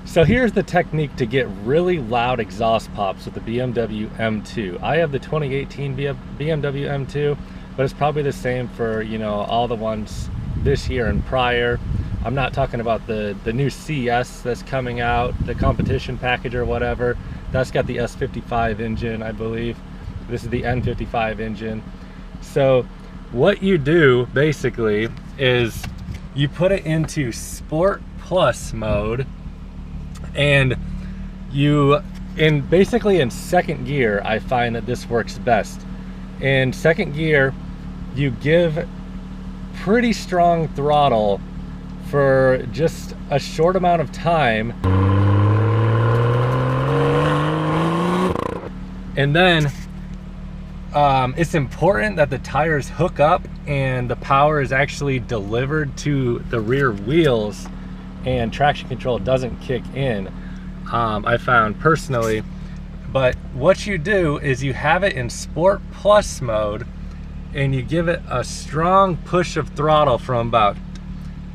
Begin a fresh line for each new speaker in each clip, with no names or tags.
So here's the technique to get really loud exhaust pops with the BMW M2. I have the 2018 BMW M2, but it's probably the same for, you know, all the ones this year and prior. I'm not talking about the new CS that's coming out, the competition package or whatever. That's got the S55 engine, I believe. This is the N55 engine. So what you do basically is you put it into Sport Plus mode, and basically in second gear, I find that this works best. In second gear, you give pretty strong throttle for just a short amount of time, and then it's important that the tires hook up and the power is actually delivered to the rear wheels and traction control doesn't kick in, I found personally. But what you do is you have it in Sport Plus mode and you give it a strong push of throttle from about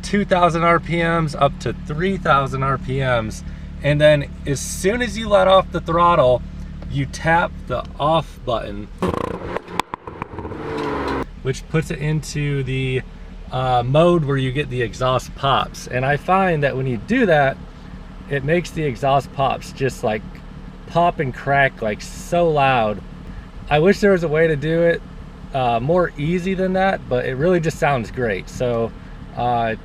2,000 RPMs up to 3,000 RPMs, and then as soon as you let off the throttle, you tap the off button, which puts it into the mode where you get the exhaust pops. And I find that when you do that, it makes the exhaust pops just like pop and crack like so loud. I wish there was a way to do it more easy than that, but it really just sounds great. So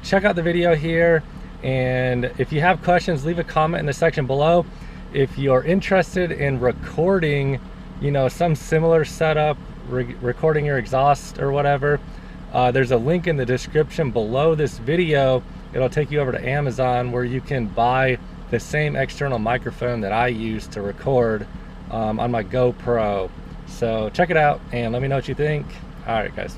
check out the video here, and if you have questions, leave a comment in the section below. If you're interested in recording, you know, some similar setup, recording your exhaust or whatever, there's a link in the description below this video. It'll take you over to Amazon where you can buy the same external microphone that I use to record on my GoPro. So check it out and let me know what you think. All right, guys.